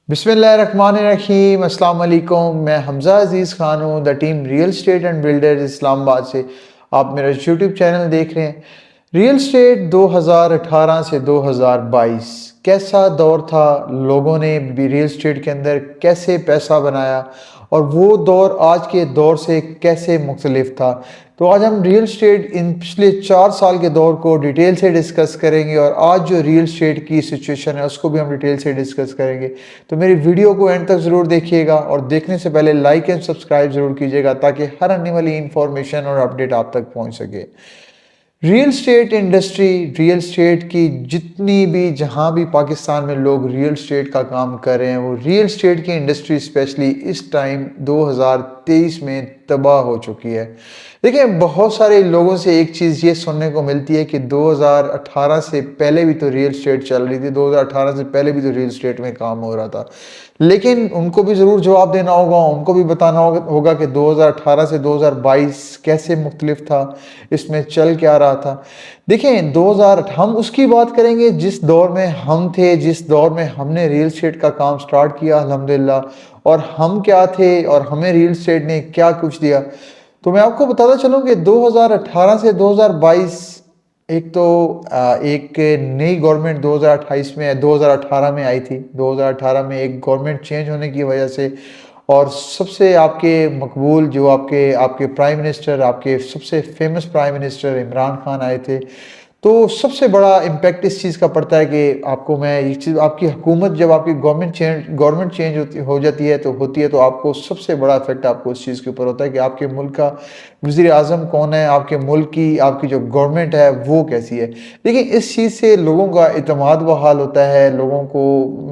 بسم اللہ الرحمن الرحیم۔ السلام علیکم، میں حمزہ عزیز خان ہوں، the team real estate and builder Islamabad سے۔ آپ میرا یوٹیوب چینل دیکھ رہے ہیں۔ ریئل اسٹیٹ 2018 سے 2022 کیسا دور تھا، لوگوں نے بھی ریئل اسٹیٹ کے اندر کیسے پیسہ بنایا، اور وہ دور آج کے دور سے کیسے مختلف تھا۔ تو آج ہم ریئل اسٹیٹ ان پچھلے 4 سال کے دور کو ڈیٹیل سے ڈسکس کریں گے، اور آج جو ریئل اسٹیٹ کی سچویشن ہے اس کو بھی ہم ڈیٹیل سے ڈسکس کریں گے۔ تو میری ویڈیو کو اینڈ تک ضرور دیکھیے گا، اور دیکھنے سے پہلے لائک اینڈ سبسکرائب ضرور کیجیے گا تاکہ ہر آنے والی انفارمیشن اور اپڈیٹ آپ تک پہنچ سکے۔ Real estate industry, real estate کی جتنی بھی جہاں بھی پاکستان میں لوگ ریئل اسٹیٹ کا کام کر رہے ہیں، وہ ریئل اسٹیٹ کی انڈسٹری اسپیشلی اس ٹائم 2023 میں تباہ ہو چکی ہے۔ دیکھیں، بہت سارے لوگوں سے ایک چیز یہ سننے کو ملتی ہے کہ 2018 سے پہلے بھی تو ریئل اسٹیٹ چل رہی تھی، 2018 سے پہلے بھی تو ریئل اسٹیٹ میں کام ہو رہا تھا، لیکن ان کو بھی ضرور جواب دینا ہوگا، ان کو بھی بتانا ہوگا کہ 2018 سے 2022 کیسے مختلف تھا، اس میں چل کیا رہا تھا۔ دیکھیں، ہم اس کی بات کریں گے جس دور میں ہم تھے، جس دور میں ہم نے ریئل اسٹیٹ کا کام سٹارٹ کیا الحمدللہ، اور ہم کیا تھے اور ہمیں ریئل اسٹیٹ نے کیا کچھ دیا۔ تو میں آپ کو بتاتا چلوں کہ 2018 سے 2022 ایک تو ایک نئی گورنمنٹ 2018 میں آئی تھی۔ 2018 میں ایک گورنمنٹ چینج ہونے کی وجہ سے، اور سب سے آپ کے مقبول جو آپ کے پرائم منسٹر، آپ کے سب سے famous prime minister Imran Khan آئے تھے، تو سب سے بڑا امپیکٹ اس چیز کا پڑتا ہے کہ آپ کو میں یہ چیز، آپ کی حکومت جب آپ کی گورنمنٹ چینج ہو جاتی ہے تو آپ کو سب سے بڑا افیکٹ آپ کو اس چیز کے اوپر ہوتا ہے کہ آپ کے ملک کا وزیر اعظم کون ہے، آپ کے ملک کی آپ کی جو گورنمنٹ ہے وہ کیسی ہے۔ لیکن اس چیز سے لوگوں کا اعتماد بحال ہوتا ہے، لوگوں کو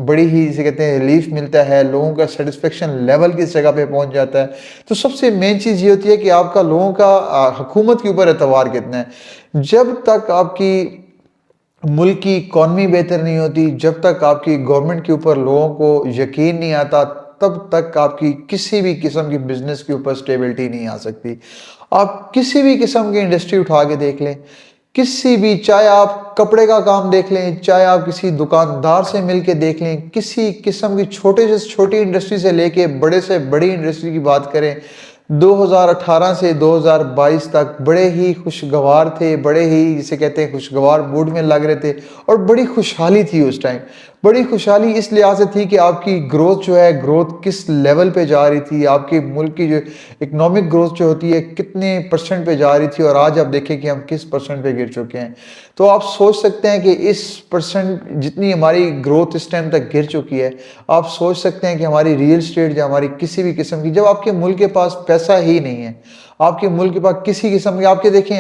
بڑی ہی جسے کہتے ہیں ریلیف ملتا ہے، لوگوں کا سیٹسفیکشن لیول کس جگہ پہ پہنچ جاتا ہے۔ تو سب سے مین چیز یہ ہوتی ہے کہ آپ کا لوگوں کا حکومت کے اوپر اعتبار کتنا ہے۔ جب تک آپ کی ملک کی اکانومی بہتر نہیں ہوتی، جب تک آپ کی گورنمنٹ کے اوپر لوگوں کو یقین نہیں آتا، تب تک آپ کی کسی بھی قسم کی بزنس کے اوپر سٹیبلٹی نہیں آ سکتی۔ آپ کسی بھی قسم کی انڈسٹری اٹھا کے دیکھ لیں، کسی بھی، چاہے آپ کپڑے کا کام دیکھ لیں، چاہے آپ کسی دکاندار سے مل کے دیکھ لیں، کسی قسم کی چھوٹے سے چھوٹی انڈسٹری سے لے کے بڑے سے بڑی انڈسٹری کی بات کریں، 2018 سے 2022 تک بڑے ہی خوشگوار تھے، بڑے ہی جسے کہتے ہیں خوشگوار موڈ میں لگ رہے تھے، اور بڑی خوشحالی تھی اس ٹائم۔ بڑی خوشحالی اس لحاظ سے تھی کہ آپ کی گروتھ جو ہے، گروتھ کس لیول پہ جا رہی تھی، آپ کے ملک کی جو اکنامک گروتھ جو ہوتی ہے کتنے پرسنٹ پہ جا رہی تھی، اور آج آپ دیکھیں کہ ہم کس پرسنٹ پہ گر چکے ہیں۔ تو آپ سوچ سکتے ہیں کہ اس پرسنٹ جتنی ہماری گروتھ اس ٹائم تک گر چکی ہے، آپ سوچ سکتے ہیں کہ ہماری ریئل اسٹیٹ یا ہماری کسی بھی قسم کی، جب آپ کے ملک کے پاس پیسہ ہی نہیں ہے، آپ کے ملک کے پاس کسی قسم کے، آپ کے دیکھیں،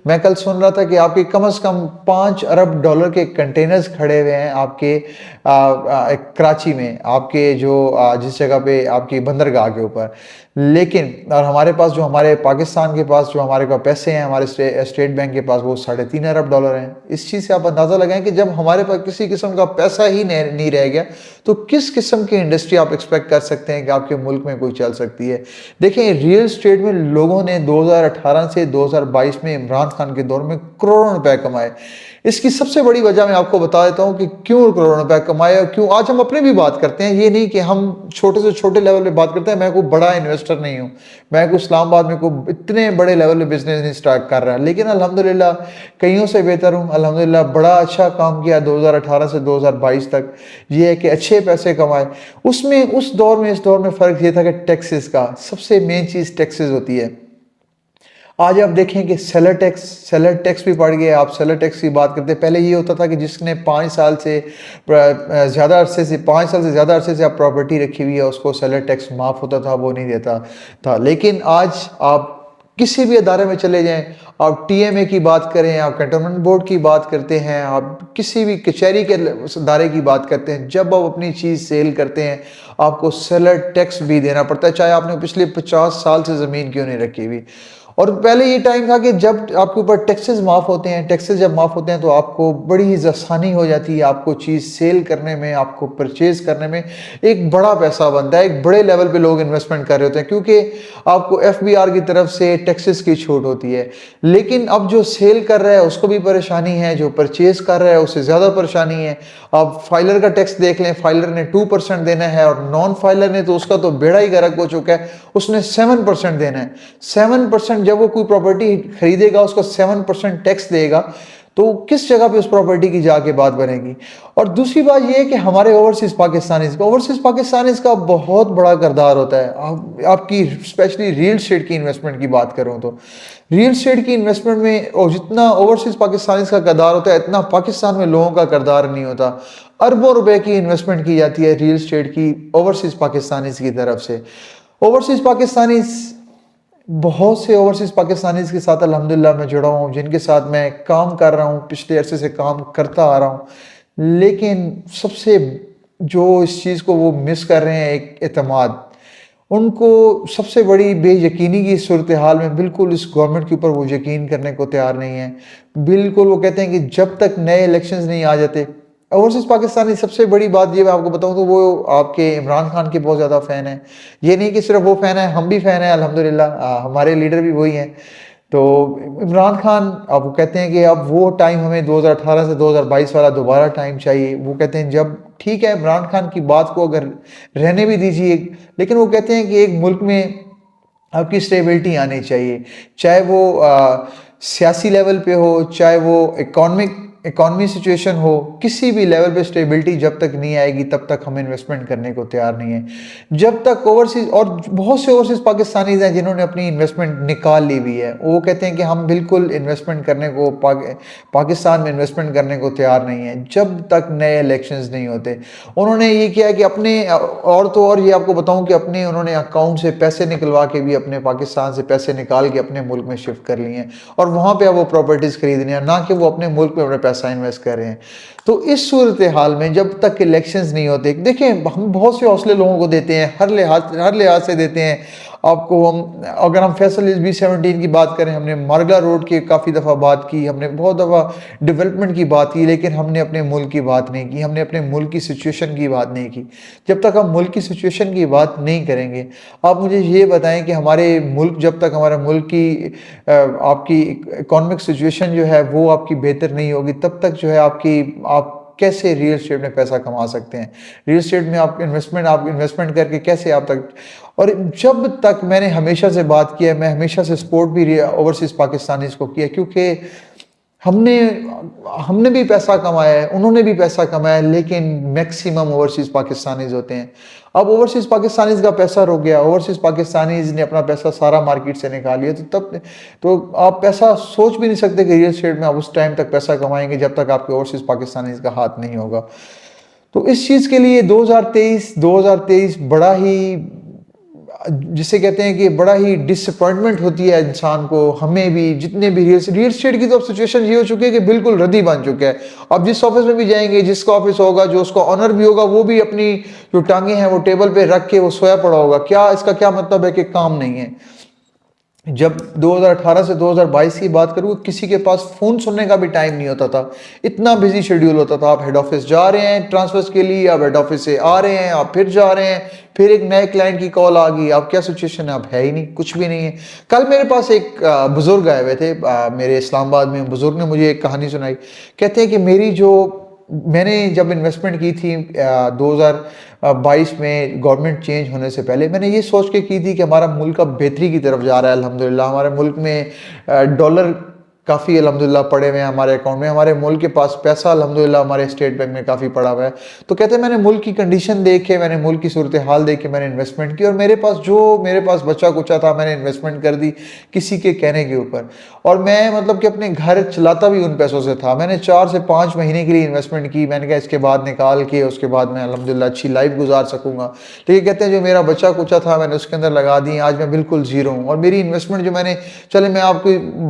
میں کل سن رہا تھا کہ آپ کے کم از کم 5 ارب ڈالر کے کنٹینرز کھڑے ہوئے ہیں آپ کے کراچی میں، آپ کے جو جس جگہ پہ آپ کی بندرگاہ کے اوپر۔ لیکن اور ہمارے پاس جو ہمارے پاکستان کے پاس جو ہمارے پاس پیسے ہیں، ہمارے اسٹیٹ بینک کے پاس وہ 3.5 ارب ڈالر ہیں۔ اس چیز سے آپ اندازہ لگائیں کہ جب ہمارے پاس کسی قسم کا پیسہ ہی نہیں رہ گیا، تو کس قسم کی انڈسٹری آپ ایکسپیکٹ کر سکتے ہیں کہ آپ کے ملک میں کوئی چل سکتی ہے۔ دیکھیں، ریئل اسٹیٹ میں لوگوں نے 2018 سے 2022 میں عمران خان کے دور میں کروڑوں روپے کمائے۔ اس کی سب سے بڑی وجہ میں آپ کو بتا دیتا ہوں کہ کیوں کروڑوں روپے کمائے، اور کیوں آج ہم اپنے بھی بات کرتے ہیں۔ یہ نہیں کہ ہم چھوٹے سے چھوٹے لیول پہ بات کرتے ہیں، میں کوئی بڑا انویسٹر نہیں ہوں، میں کوئی اسلام آباد میں کوئی اتنے بڑے لیول پہ بزنس نہیں سٹارٹ کر رہا، لیکن الحمدللہ کئیوں سے بہتر ہوں، الحمدللہ بڑا اچھا کام کیا 2018 سے 2022 تک۔ یہ ہے کہ اچھے پیسے کمائے۔ اس دور میں فرق یہ تھا کہ ٹیکسز کا سب سے مین چیز ٹیکسز ہوتی ہے۔ آج آپ دیکھیں کہ سیلر ٹیکس بھی بڑھ گیا۔ آپ سیلر ٹیکس کی بات کرتے ہیں، پہلے یہ ہوتا تھا کہ جس نے 5 سال سے زیادہ عرصے سے آپ پراپرٹی رکھی ہوئی ہے، اس کو سیلر ٹیکس معاف ہوتا تھا، وہ نہیں دیتا تھا۔ لیکن آج آپ کسی بھی ادارے میں چلے جائیں، آپ ٹی ایم اے کی بات کریں، آپ کنٹونمنٹ بورڈ کی بات کرتے ہیں، آپ کسی بھی کچہری کے ادارے کی بات کرتے ہیں، جب آپ اپنی چیز سیل کرتے ہیں آپ کو سیلر ٹیکس بھی دینا پڑتا ہے، چاہے آپ نے پچھلے 50 سال سے زمین کیوں نہیں رکھی ہوئی۔ اور پہلے یہ ٹائم تھا کہ جب آپ کے اوپر ٹیکسز معاف ہوتے ہیں، ٹیکسز جب معاف ہوتے ہیں تو آپ کو بڑی ہی آسانی ہو جاتی ہے، آپ کو چیز سیل کرنے میں، آپ کو پرچیز کرنے میں ایک بڑا پیسہ بنتا ہے، ایک بڑے لیول پہ لوگ انویسٹمنٹ کر رہے ہوتے ہیں کیونکہ آپ کو ایف بی آر کی طرف سے ٹیکسز کی چھوٹ ہوتی ہے۔ لیکن اب جو سیل کر رہا ہے اس کو بھی پریشانی ہے، جو پرچیز کر رہا ہے اس سے زیادہ پریشانی ہے۔ آپ فائلر کا ٹیکس دیکھ لیں، فائلر نے 2% دینا ہے اور نان فائلر نے تو اس کا تو بیڑا ہی غرق ہو چکا ہے، اس نے 7% دینا ہے۔ 7% جب وہ کوئی پراپرٹی خریدے گا اس کا 7% ٹیکس دے گا تو کس جگہ پہ اس پراپرٹی کی جا کے بات بنے گی۔ اور دوسری بات یہ ہے کہ ہمارے اوورسیز پاکستانیز کا بہت بڑا کردار ہوتا ہے۔ آپ کی اسپیشلی ریل اسٹیٹ کی انویسٹمنٹ کی بات کروں تو ریل اسٹیٹ کی انویسٹمنٹ میں جتنا اوورسیز پاکستانیز کا کردار ہوتا ہے اتنا پاکستان میں لوگوں کا کردار نہیں ہوتا۔ اربوں روپے کی انویسٹمنٹ کی جاتی ہے ریل اسٹیٹ کی اوورسیز پاکستانیز کی طرف سے۔ اوورسیز پاکستانیز بہت سے اوورسیز پاکستانیز کے ساتھ الحمدللہ میں جڑا ہوں، جن کے ساتھ میں کام کر رہا ہوں، پچھلے عرصے سے کام کرتا آ رہا ہوں، لیکن سب سے جو اس چیز کو وہ مس کر رہے ہیں ایک اعتماد، ان کو سب سے بڑی بے یقینی کی صورتحال میں بالکل اس گورنمنٹ کے اوپر وہ یقین کرنے کو تیار نہیں ہے۔ بالکل وہ کہتے ہیں کہ جب تک نئے الیکشنز نہیں آ جاتے، اوورسیز پاکستانی سب سے بڑی بات یہ میں آپ کو بتاؤں تو وہ آپ کے عمران خان کے بہت زیادہ فین ہیں۔ یہ نہیں کہ صرف وہ فین ہیں، ہم بھی فین ہیں الحمدللہ، ہمارے لیڈر بھی وہی ہیں۔ تو عمران خان اب وہ کہتے ہیں کہ اب وہ ٹائم ہمیں 2018 سے 2022 والا دوبارہ ٹائم چاہیے۔ وہ کہتے ہیں جب ٹھیک ہے عمران خان کی بات کو اگر رہنے بھی دیجیے، لیکن وہ کہتے ہیں کہ ایک ملک میں آپ کی سٹیبلٹی آنی چاہیے، چاہے وہ سیاسی لیول پہ ہو، چاہے وہ اکانومی سچویشن ہو، کسی بھی لیول پہ سٹیبلٹی جب تک نہیں آئے گی تب تک ہم انویسٹمنٹ کرنے کو تیار نہیں ہیں۔ جب تک اوورسیز، اور بہت سے اوورسیز پاکستانیز ہیں جنہوں نے اپنی انویسٹمنٹ نکال لی ہوئی ہے، وہ کہتے ہیں کہ ہم بالکل انویسٹمنٹ کرنے کو پاکستان میں انویسٹمنٹ کرنے کو تیار نہیں ہیں جب تک نئے الیکشنز نہیں ہوتے۔ انہوں نے یہ کیا کہ اپنے اور یہ آپ کو بتاؤں کہ اپنے انہوں نے اکاؤنٹ سے پیسے نکلوا کے بھی اپنے پاکستان سے پیسے نکال کے اپنے ملک میں شفٹ کر لیے ہیں، اور وہاں پہ اب وہ پراپرٹیز خریدنے ہیں، نہ کہ وہ اپنے ملک میں اپنے پیسہ انویسٹ کر رہے ہیں۔ تو اس صورتحال میں جب تک الیکشنز نہیں ہوتے، دیکھیں ہم بہت سے حوصلے لوگوں کو دیتے ہیں، ہر لحاظ سے دیتے ہیں آپ کو۔ اگر ہم فیصل B17 کی بات کریں، ہم نے مارگا روڈ کی کافی دفعہ بات کی، ہم نے بہت دفعہ ڈیولپمنٹ کی بات کی، لیکن ہم نے اپنے ملک کی بات نہیں کی، ہم نے اپنے ملک کی سچویشن کی بات نہیں کی۔ جب تک ہم ملک کی سچویشن کی بات نہیں کریں گے، آپ مجھے یہ بتائیں کہ ہمارے ملک، جب تک ہمارے ملک کی آپ کی اکانومک سچویشن جو ہے وہ آپ کی بہتر نہیں ہوگی، تب تک جو ہے آپ کیسے ریل اسٹیٹ میں پیسہ کما سکتے ہیں؟ ریل اسٹیٹ میں آپ انویسٹمنٹ کر کے کیسے آپ تک، اور جب تک میں نے ہمیشہ سے بات کیا ہے، میں ہمیشہ سے سپورٹ بھی اوورسیز پاکستانیز کو کیا، کیونکہ ہم نے بھی پیسہ کمایا ہے، انہوں نے بھی پیسہ کمایا ہے، لیکن میکسیمم اوورسیز پاکستانیز ہوتے ہیں۔ اب اوورسیز پاکستانیز کا پیسہ رک گیا، اوورسیز پاکستانیز نے اپنا پیسہ سارا مارکیٹ سے نکال لیا، تو آپ پیسہ سوچ بھی نہیں سکتے کہ ریل اسٹیٹ میں آپ اس ٹائم تک پیسہ کمائیں گے جب تک آپ کے اوورسیز پاکستانیز کا ہاتھ نہیں ہوگا۔ تو اس چیز کے لیے 2023 بڑا ہی، جسے کہتے ہیں کہ بڑا ہی ڈس اپوائنٹمنٹ ہوتی ہے انسان کو، ہمیں بھی، جتنے بھی ریل اسٹیٹ کی تو اب سچویشن یہ ہو چکی ہے کہ بالکل ردی بن چکا ہے۔ اب جس آفس میں بھی جائیں گے، جس کا آفس ہوگا، جو اس کا آنر بھی ہوگا، وہ بھی اپنی جو ٹانگیں ہیں وہ ٹیبل پہ رکھ کے وہ سویا پڑا ہوگا۔ اس کا کیا مطلب ہے کہ کام نہیں ہے۔ جب 2018 سے 2022 کی بات کروں، کسی کے پاس فون سننے کا بھی ٹائم نہیں ہوتا تھا، اتنا بزی شیڈیول ہوتا تھا۔ آپ ہیڈ آفس جا رہے ہیں ٹرانسفرز کے لیے، آپ ہیڈ آفس سے آ رہے ہیں، آپ پھر جا رہے ہیں، پھر ایک نئے کلائنٹ کی کال آ گئی، آپ کیا سچویشن ہے، اب ہے ہی نہیں، کچھ بھی نہیں ہے۔ کل میرے پاس ایک بزرگ آئے ہوئے تھے میرے اسلام آباد میں، بزرگ نے مجھے ایک کہانی سنائی، کہتے ہیں کہ میں نے جب انویسٹمنٹ کی تھی 2022 میں گورنمنٹ چینج ہونے سے پہلے، میں نے یہ سوچ کے کی تھی کہ ہمارا ملک اب بہتری کی طرف جا رہا ہے الحمدللہ، ہمارے ملک میں ڈالر کافی الحمدللہ پڑے ہوئے ہیں ہمارے اکاؤنٹ میں، ہمارے ملک کے پاس پیسہ الحمدللہ ہمارے اسٹیٹ بینک میں کافی پڑا ہوا ہے۔ تو کہتے ہیں میں نے ملک کی کنڈیشن دیکھ کے، میں نے ملک کی صورتحال دیکھ کے میں نے انویسٹمنٹ کی، اور میرے پاس بچا کچا تھا میں نے انویسٹمنٹ کر دی کسی کے کہنے کے اوپر، اور میں مطلب کہ اپنے گھر چلاتا بھی ان پیسوں سے تھا۔ میں نے 4 سے 5 مہینے کے لیے انویسٹمنٹ کی، میں نے کہا اس کے بعد نکال کے اس کے بعد میں الحمدللہ اچھی لائف گزار سکوں گا۔ لیکن کہتے ہیں جو میرا بچا کچا تھا میں نے اس کے اندر لگا دی، آج میں بالکل زیرو ہوں، اور میری انویسٹمنٹ جو میں نے، چلے میں آپ کو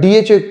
DH